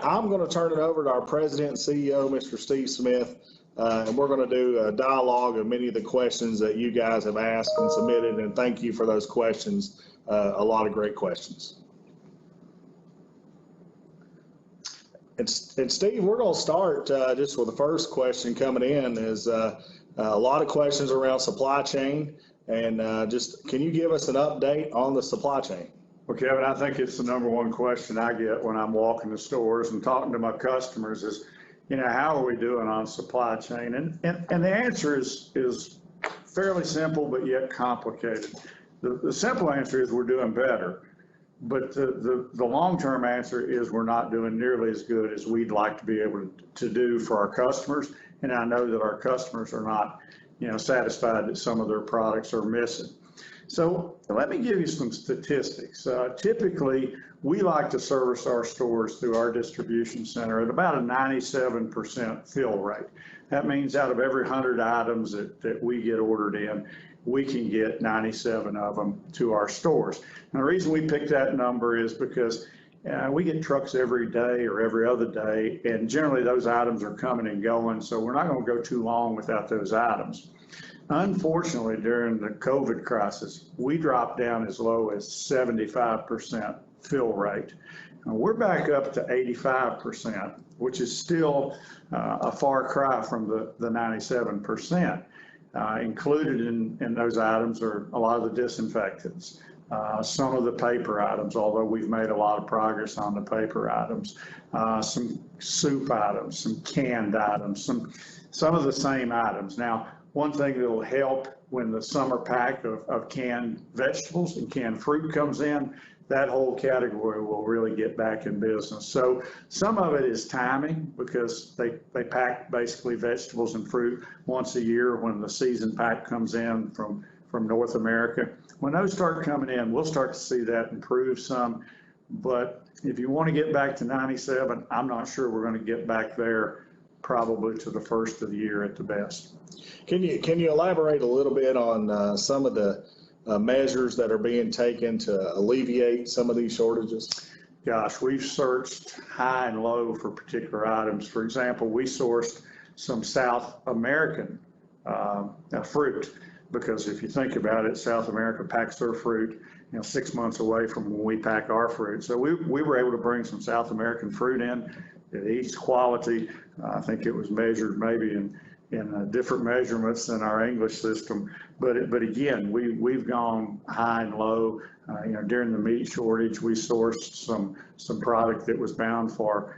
that, I'm going to turn it over to our President and CEO, Mr. Steve Smith, and we're going to do a dialogue of many of the questions that you guys have asked and submitted, and thank you for those questions. A lot of great questions. And Steve, we're going to start just with the first question coming in is a lot of questions around supply chain, and just can you give us an update on the supply chain? Well, Kevin, I think it's the #1 question I get when I'm walking the stores and talking to my customers is, how are we doing on supply chain? And the answer is fairly simple, but yet complicated. The simple answer is we're doing better. But the long-term answer is we're not doing nearly as good as we'd like to be able to do for our customers. And I know that our customers are not, satisfied that some of their products are missing. So let me give you some statistics. Typically, we like to service our stores through our distribution center at about a 97% fill rate. That means out of every 100 items that we get ordered in, we can get 97 of them to our stores. And the reason we pick that number is because we get trucks every day or every other day, and generally those items are coming and going, so we're not going to go too long without those items. Unfortunately, during the COVID crisis, we dropped down as low as 75% fill rate. We're back up to 85%, which is still a far cry from the 97%. Included in those items are a lot of the disinfectants, some of the paper items, although we've made a lot of progress on the paper items, some soup items, some canned items, some of the same items. Now, one thing that will help when the summer pack of canned vegetables and canned fruit comes in, that whole category will really get back in business. So some of it is timing because they pack basically vegetables and fruit once a year when the season pack comes in from North America. When those start coming in, we'll start to see that improve some. But if you want to get back to 97, I'm not sure we're going to get back there probably to the first of the year at the best. Can you elaborate a little bit on some of the measures that are being taken to alleviate some of these shortages? Gosh, we've searched high and low for particular items. For example, we sourced some South American fruit because if you think about it, South America packs their fruit 6 months away from when we pack our fruit. So we were able to bring some South American fruit in. It eats quality. I think it was measured maybe in different measurements than our English system. But again, we've gone high and low. During the meat shortage, we sourced some product that was bound for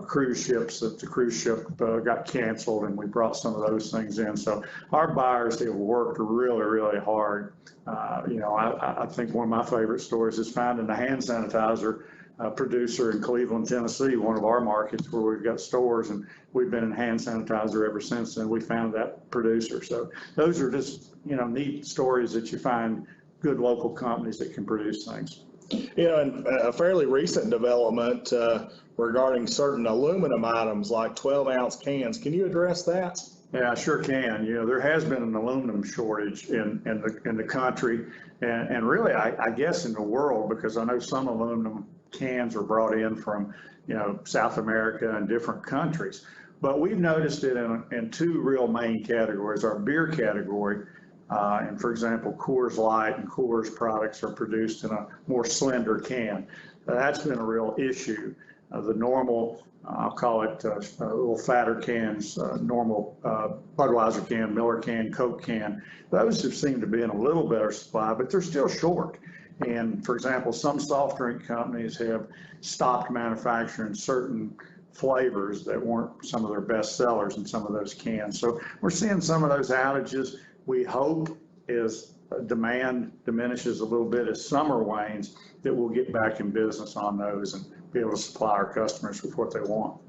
cruise ships that the cruise ship got canceled, and we brought some of those things in. So our buyers have worked really, really hard. I think one of my favorite stories is finding a hand sanitizer producer in Cleveland, Tennessee, one of our markets where we've got stores, and we've been in hand sanitizer ever since then. We found that producer. So those are just, neat stories that you find good local companies that can produce things. And a fairly recent development regarding certain aluminum items like 12-ounce cans. Can you address that? Yeah, I sure can. There has been an aluminum shortage in the country and really, I guess in the world, because I know some aluminum cans are brought in from, South America and different countries. But we've noticed it in two real main categories. Our beer category, and for example, Coors Light and Coors products are produced in a more slender can. That's been a real issue. The normal, I'll call it a little fatter cans, normal Budweiser can, Miller can, Coke can, those have seemed to be in a little better supply, but they're still short. And for example, some soft drink companies have stopped manufacturing certain flavors that weren't some of their best sellers in some of those cans. So we're seeing some of those outages. We hope as demand diminishes a little bit as summer wanes that we'll get back in business on those and be able to supply our customers with what they want.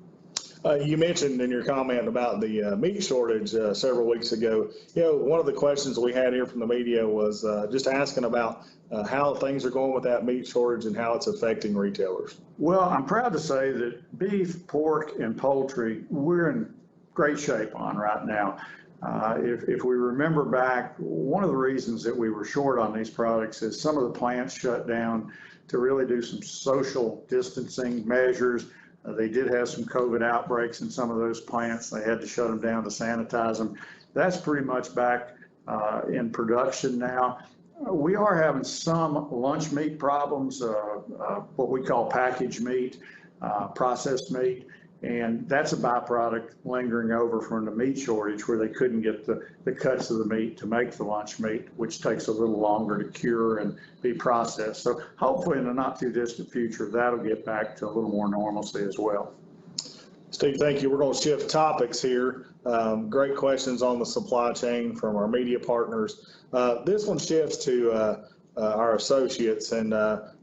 You mentioned in your comment about the meat shortage several weeks ago. One of the questions we had here from the media was just asking about how things are going with that meat shortage and how it's affecting retailers. Well, I'm proud to say that beef, pork, and poultry, we're in great shape on right now. If we remember back, one of the reasons that we were short on these products is some of the plants shut down to really do some social distancing measures. They did have some COVID outbreaks in some of those plants. They had to shut them down to sanitize them. That's pretty much back in production now. We are having some lunch meat problems, what we call packaged meat, processed meat. And that's a byproduct lingering over from the meat shortage where they couldn't get the cuts of the meat to make the lunch meat, which takes a little longer to cure and be processed. So hopefully in the not too distant future, that'll get back to a little more normalcy as well. Steve, thank you. We're going to shift topics here. Great questions on the supply chain from our media partners. This one shifts to our associates. And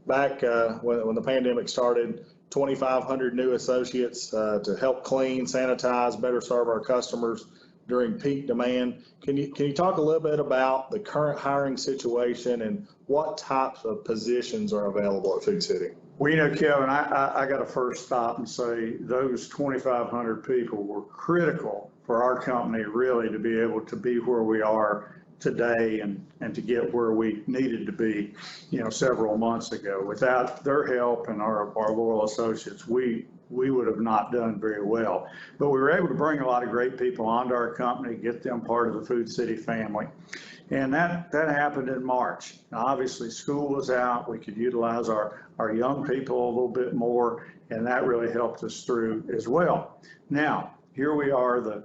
back when the pandemic started, 2,500 new associates to help clean, sanitize, better serve our customers during peak demand. Can you talk a little bit about the current hiring situation and what types of positions are available at Food City? Well, you know, Kevin, I got to first stop and say those 2,500 people were critical for our company really to be able to be where we are today and to get where we needed to be, you know, several months ago. Without their help and our loyal associates, we would have not done very well. But we were able to bring a lot of great people onto our company, get them part of the Food City family. And that happened in March. Now, obviously, school was out. We could utilize our young people a little bit more, and that really helped us through as well. Now, here we are, the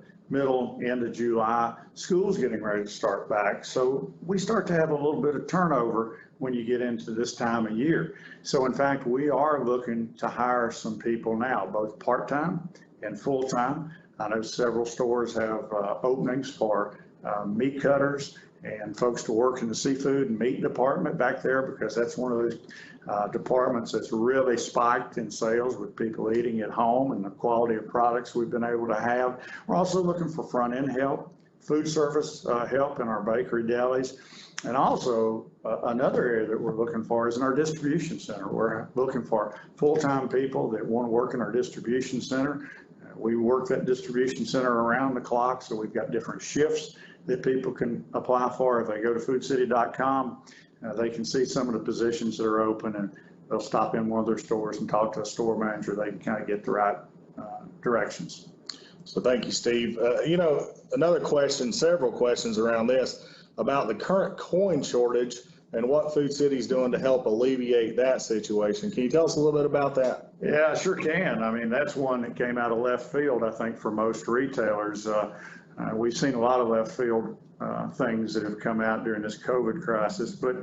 end of July. School's getting ready to start back. So we start to have a little bit of turnover when you get into this time of year. So in fact, we are looking to hire some people now, both part-time and full-time. I know several stores have openings for meat cutters and folks to work in the seafood and meat department back there, because that's one of those departments that's really spiked in sales with people eating at home and the quality of products we've been able to have. We're also looking for front-end help, food service help in our bakery delis. And also another area that we're looking for is in our distribution center. We're looking for full-time people that want to work in our distribution center. We work that distribution center around the clock, so we've got different shifts that people can apply for. If they go to foodcity.com, they can see some of the positions that are open, and they'll stop in one of their stores and talk to a store manager. They can kind of get the right directions. So thank you, Steve. You know, another question, several questions around this about the current coin shortage and what Food City is doing to help alleviate that situation. Can you tell us a little bit about that? Yeah, I sure can. I mean, that's one that came out of left field, I think, for most retailers. We've seen a lot of left field things that have come out during this COVID crisis. But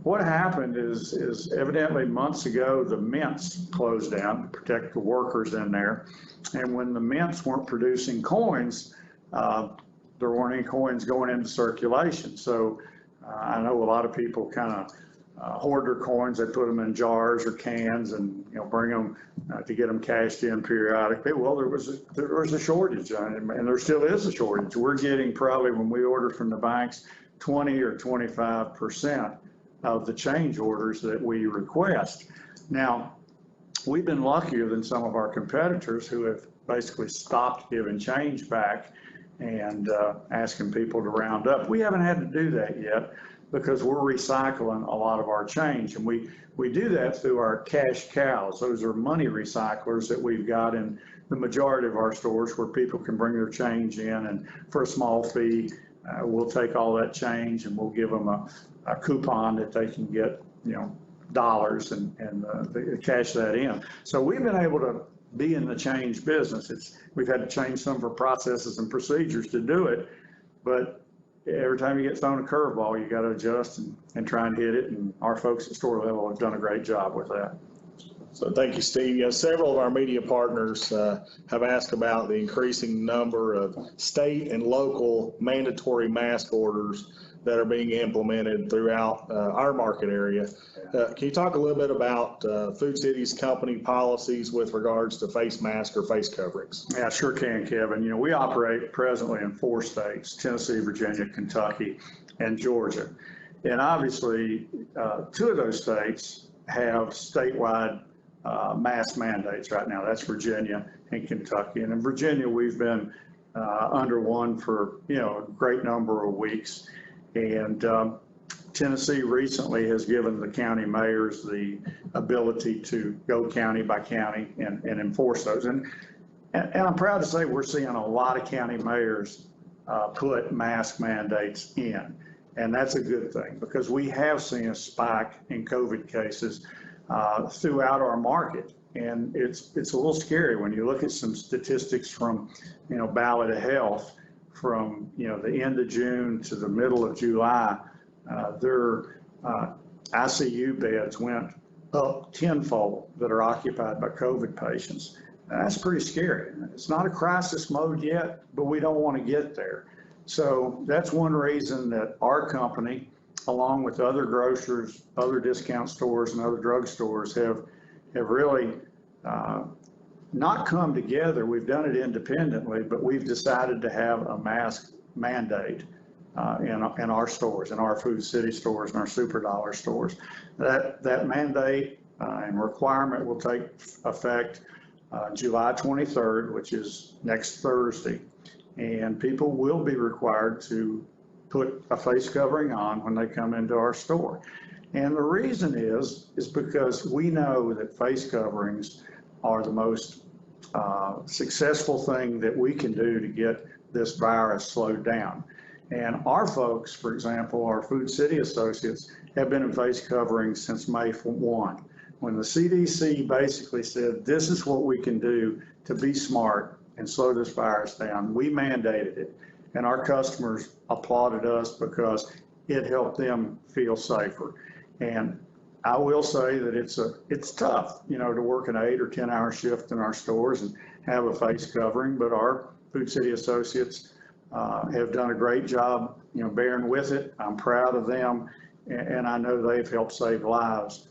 what happened is evidently months ago, the mints closed down to protect the workers in there. And when the mints weren't producing coins, there weren't any coins going into circulation. So I know a lot of people kind of hoard their coins. They put them in jars or cans and, you know, bring them to get them cashed in periodically. Well, there was a shortage, and there still is a shortage. We're getting probably, when we order from the banks, 20 or 25% of the change orders that we request. Now, we've been luckier than some of our competitors who have basically stopped giving change back and asking people to round up. We haven't had to do that yet, because we're recycling a lot of our change. And we do that through our cash cows. Those are money recyclers that we've got in the majority of our stores, where people can bring their change in, and for a small fee, we'll take all that change and we'll give them a coupon that they can get, you know, dollars and they cash that in. So we've been able to be in the change business. We've had to change some of our processes and procedures to do it, but every time you get thrown a curveball, you got to adjust and try and hit it. And our folks at store level have done a great job with that. So thank you, Steve. You know, several of our media partners have asked about the increasing number of state and local mandatory mask orders that are being implemented throughout our market area. Can you talk a little bit about Food City's company policies with regards to face mask or face coverings? Yeah, sure can, Kevin. You know, we operate presently in 4 states: Tennessee, Virginia, Kentucky, and Georgia. And obviously, 2 of those states have statewide mask mandates right now. That's Virginia and Kentucky. And in Virginia, we've been under one for, you know, a great number of weeks. And Tennessee recently has given the county mayors the ability to go county by county and enforce those. And I'm proud to say we're seeing a lot of county mayors put mask mandates in. And that's a good thing, because we have seen a spike in COVID cases throughout our market. And it's a little scary when you look at some statistics from, Ballot of Health from, the end of June to the middle of July. Their ICU beds went up tenfold that are occupied by COVID patients. And that's pretty scary. It's not a crisis mode yet, but we don't want to get there. So that's one reason that our company, along with other grocers, other discount stores, and other drugstores, have really not come together. We've done it independently, but we've decided to have a mask mandate in our stores, in our Food City stores, and our Super Dollar stores. That mandate and requirement will take effect July 23rd, which is next Thursday. And people will be required to put a face covering on when they come into our store. And the reason is because we know that face coverings are the most successful thing that we can do to get this virus slowed down. And our folks, for example, our Food City associates, have been in face coverings since May 1, when the CDC basically said, this is what we can do to be smart and slow this virus down. We mandated it, and our customers applauded us because it helped them feel safer. And I will say that it's tough, to work an 8 or 10 hour shift in our stores and have a face covering, but our Food City associates have done a great job, bearing with it. I'm proud of them, and I know they've helped save lives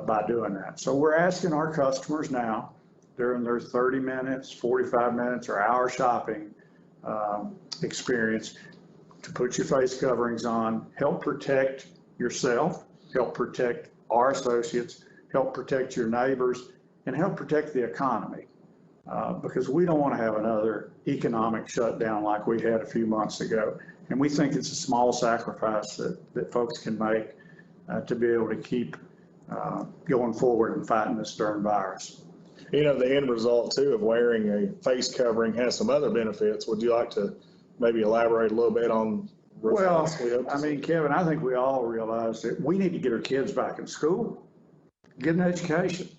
by doing that. So we're asking our customers now, during their 30 minutes, 45 minutes, or hour shopping experience, to put your face coverings on, help protect yourself, help protect our associates, help protect your neighbors, and help protect the economy. Because we don't want to have another economic shutdown like we had a few months ago. And we think it's a small sacrifice that folks can make to be able to keep going forward and fighting this darn virus. The end result too of wearing a face covering has some other benefits. Would you like to maybe elaborate a little bit on? Well, I mean, Kevin, I think we all realize that we need to get our kids back in school, get an education.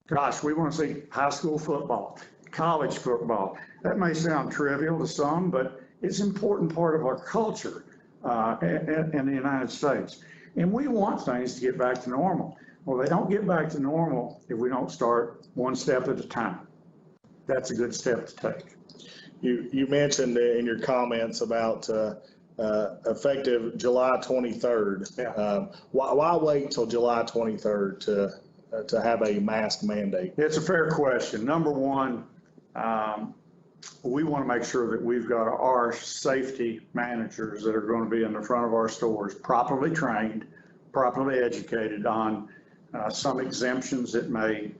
Gosh, we want to see high school football, college football. That may sound trivial to some, but it's an important part of our culture in the United States. And we want things to get back to normal. Well, they don't get back to normal if we don't start one step at a time. That's a good step to take. You mentioned in your comments about effective July 23rd. Yeah. Why wait till July 23rd to have a mask mandate? It's a fair question. Number one, we want to make sure that we've got our safety managers that are going to be in the front of our stores properly trained, properly educated on some exemptions that may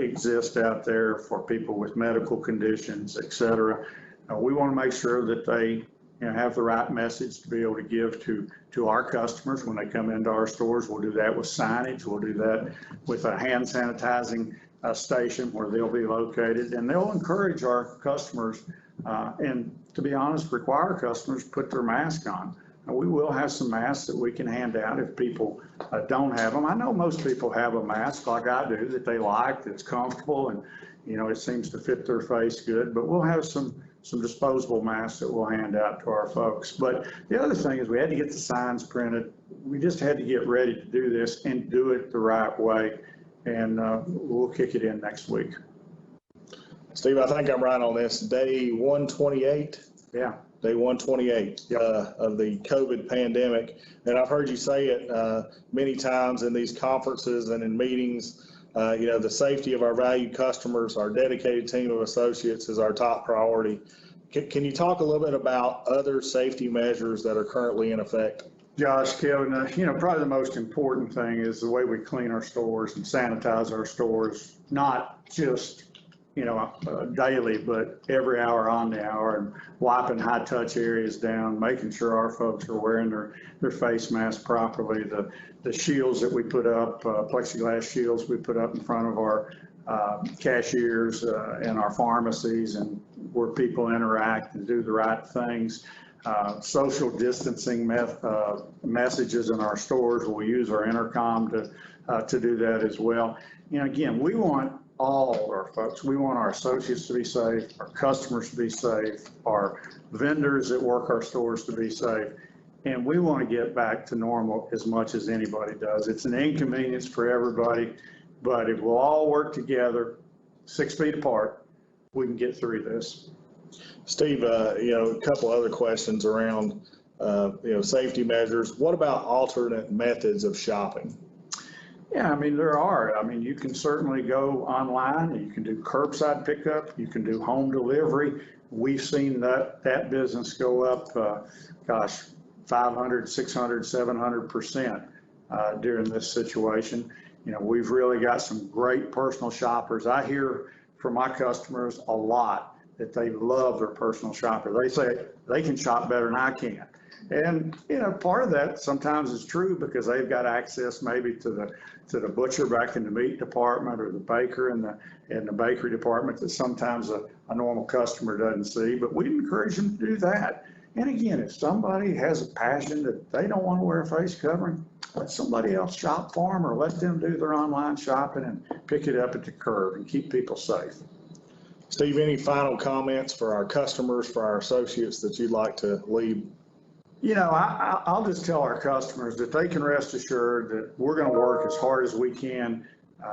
exist out there for people with medical conditions, et cetera. We want to make sure that they have the right message to be able to give to our customers when they come into our stores. We'll do that with signage. We'll do that with a hand sanitizing station where they'll be located, and they'll encourage our customers and, to be honest, require customers to put their mask on. And we will have some masks that we can hand out if people don't have them. I know most people have a mask like I do that they like, that's comfortable, and it seems to fit their face good, but we'll have some disposable masks that we'll hand out to our folks. But the other thing is we had to get the signs printed. We just had to get ready to do this and do it the right way. And we'll kick it in next week. Steve, I think I'm right on this. Day 128? Yeah. Day 128 Yep. Of the COVID pandemic. And I've heard you say it many times in these conferences and in meetings. The safety of our valued customers, our dedicated team of associates is our top priority. Can you talk a little bit about other safety measures that are currently in effect? Josh, Kevin, probably the most important thing is the way we clean our stores and sanitize our stores, not just, daily, but every hour on the hour, and wiping high touch areas down, making sure our folks are wearing their face mask properly. The shields that we put up, plexiglass shields we put up in front of our cashiers and our pharmacies, and where people interact and do the right things. Social distancing messages in our stores, we use our intercom to do that as well. Again, we want all our folks, we want our associates to be safe, our customers to be safe, our vendors that work our stores to be safe, and we want to get back to normal as much as anybody does. It's an inconvenience for everybody, but if we'll all work together, 6 feet apart, we can get through this. Steve, a couple other questions around, safety measures. What about alternate methods of shopping? Yeah, there are. You can certainly go online, and you can do curbside pickup, you can do home delivery. We've seen that business go up, 500, 600, 700% during this situation. We've really got some great personal shoppers. I hear from my customers a lot that they love their personal shopper. They say they can shop better than I can. And, part of that sometimes is true because they've got access maybe to the butcher back in the meat department, or the baker in the bakery department that sometimes a normal customer doesn't see. But we'd encourage them to do that. And again, if somebody has a passion that they don't want to wear a face covering, let somebody else shop for them, or let them do their online shopping and pick it up at the curb and keep people safe. Steve, any final comments for our customers, for our associates that you'd like to leave? I'll just tell our customers that they can rest assured that we're going to work as hard as we can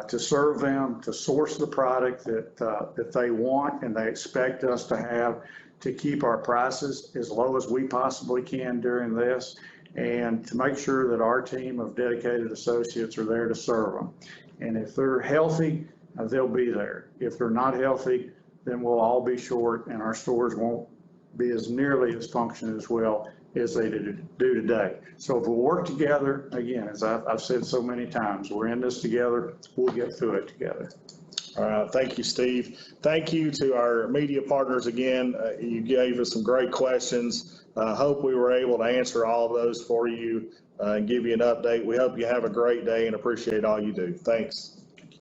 to serve them, to source the product that they want and they expect us to have, to keep our prices as low as we possibly can during this, and to make sure that our team of dedicated associates are there to serve them. And if they're healthy, they'll be there. If they're not healthy, then we'll all be short, and our stores won't be as nearly as functional as well as they do today. So if we'll work together, again, as I've said so many times, we're in this together, we'll get through it together. All right, thank you, Steve. Thank you to our media partners again. You gave us some great questions. Hope we were able to answer all of those for you and give you an update. We hope you have a great day and appreciate all you do. Thanks.